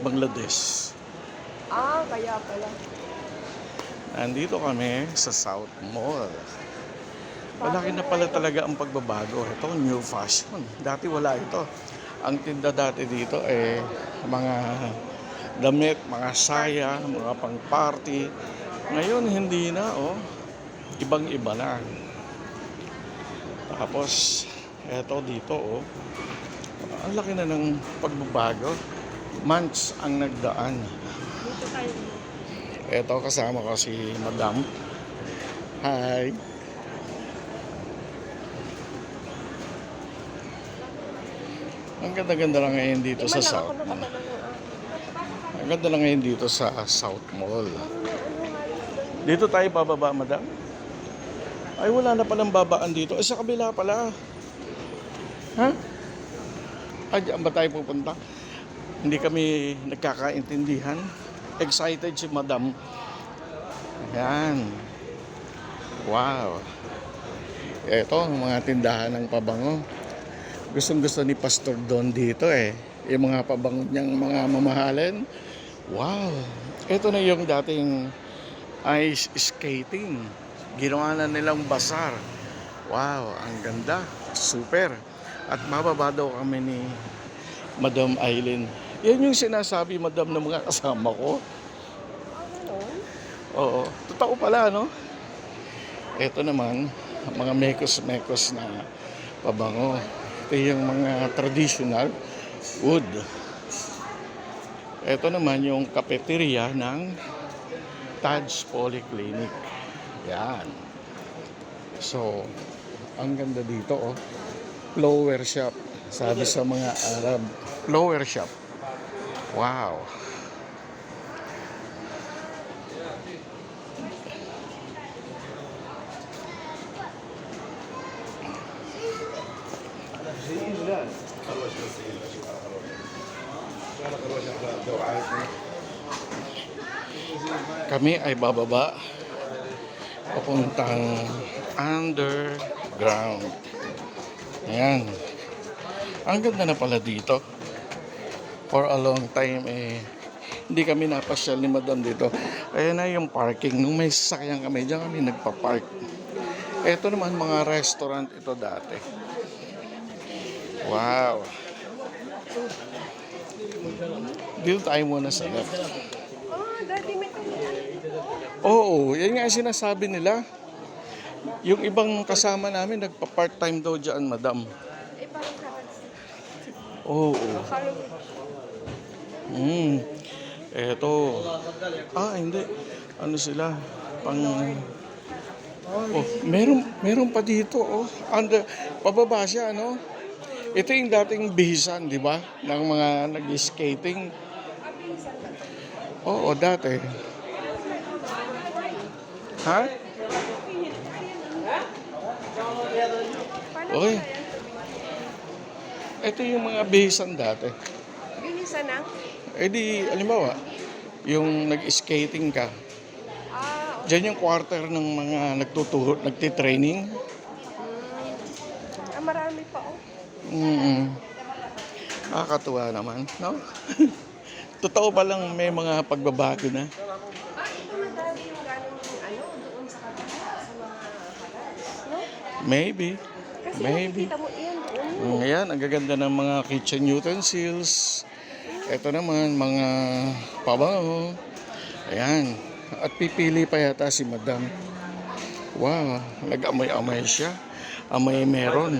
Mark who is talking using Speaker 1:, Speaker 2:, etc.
Speaker 1: Bangladesh.
Speaker 2: Ah, kaya pala.
Speaker 1: Nandito kami sa South Mall. Malaki na pala talaga ang pagbabago. Ito, new fashion. Dati wala ito. Ang tinda dati dito mga damit, mga saya, mga pang-party. Ngayon, hindi na, oh. Ibang-iba na. Tapos, eto dito, oh. Ang laki na ng pagbabago. Months ang nagdaan.
Speaker 2: Dito tayo.
Speaker 1: Eto, kasama ko si Madam. Hi! Ang ganda-ganda lang ngayon dito sa South Mall. Ang ganda lang ngayon dito sa South Mall. Dito tayo bababa, Madam? Ay, wala na palang babaan dito. Sa kabila pala. Ha? Ay, diyan ba tayo pupunta? Hindi kami nagkakaintindihan. Excited si Madam. Ayan. Wow. Ito, mga tindahan ng pabango. Gustong-gusto ni Pastor Don dito yung mga pabango niyang mga mamahalin. Wow. Ito na yung dating ice skating. Ginawa na nilang basar. Wow, ang ganda. Super. At mababa daw kami ni Madam Aileen. Yan yung sinasabi, Madam, ng mga kasama ko. Oo. Totoo pala, no? Ito naman, mga mekos-mekos na pabango. Ito yung mga traditional wood. Ito naman yung cafeteria ng Taj Polyclinic. Yan. So, ang ganda dito, oh. Flower shop. Sabi sa mga Arab, flower shop. Wow. Kami ay bababa papuntang underground. Ayan. Ang ganda na pala dito. For a long time hindi kami napasyal ni Madam dito. Ayan na yung parking. Nung may sasakyan kami, diyan kami nagpa-park. Ito naman mga restaurant ito dati. Wow. Dito tayo muna sa left.
Speaker 2: Oh, dati may
Speaker 1: Oo, yan nga yung sinasabi nila. Yung ibang kasama namin nagpa-part-time daw dyan, Madam.
Speaker 2: parang carrots.
Speaker 1: Oo.
Speaker 2: Halloween.
Speaker 1: Eto. Hindi. Ano sila? Meron pa dito, oh. Pababa siya, ano? Ito yung dating bihisan, di ba? Ng mga nag-skating. Oo, dati. Ha? Okay. Ito yung mga bihisan dati.
Speaker 2: Binisa na?
Speaker 1: Di, alimbawa, yung nag-skating ka. Diyan yung quarter ng mga nagtitraining.
Speaker 2: Marami pa, oh.
Speaker 1: Nakakatuwa naman, no? Totoo pa lang may mga pagbabago na.
Speaker 2: Ito madali yung galing doon sa kabila, sa mga halas, no?
Speaker 1: Maybe.
Speaker 2: Kasi
Speaker 1: Maybe.
Speaker 2: nakikita mo yan doon.
Speaker 1: Ayan, ang gaganda ng mga kitchen utensils. Ito naman, mga pabango. Ayan. At pipili pa yata si Madam. Wow, nag-amoy-amoy siya. Amoy meron.